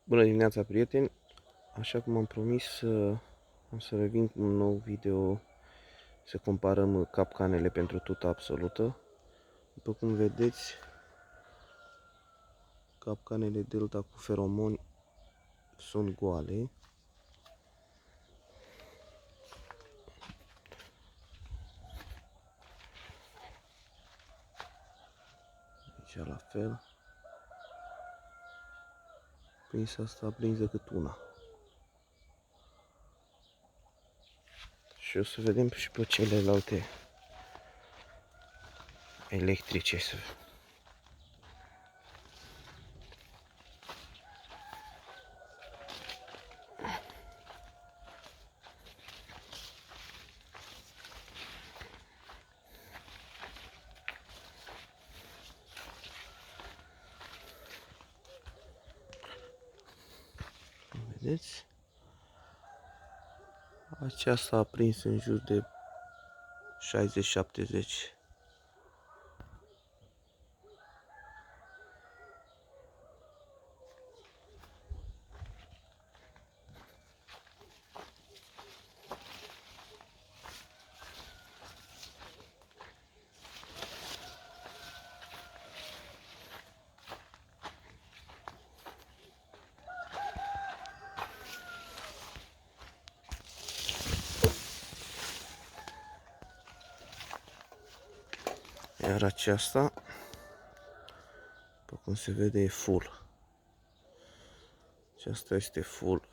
Bună dimineața, prieteni! Așa cum am promis, am să revin cu un nou video să comparăm capcanele pentru tuta absolută. După cum vedeți, capcanele Delta cu feromoni sunt goale. Aici la fel. Prins asta a prins decât una. Și o să vedem și pe celelalte electrice. Vedeți? Aceasta a prins în jur de 60-70. Iar aceasta, după cum se vede, e full. Aceasta este full.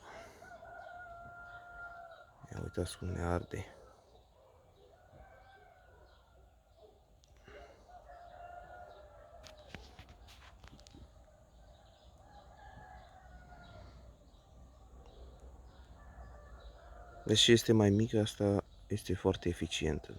Ia uitați cum ne arde. Deși este mai mică, asta este foarte eficientă.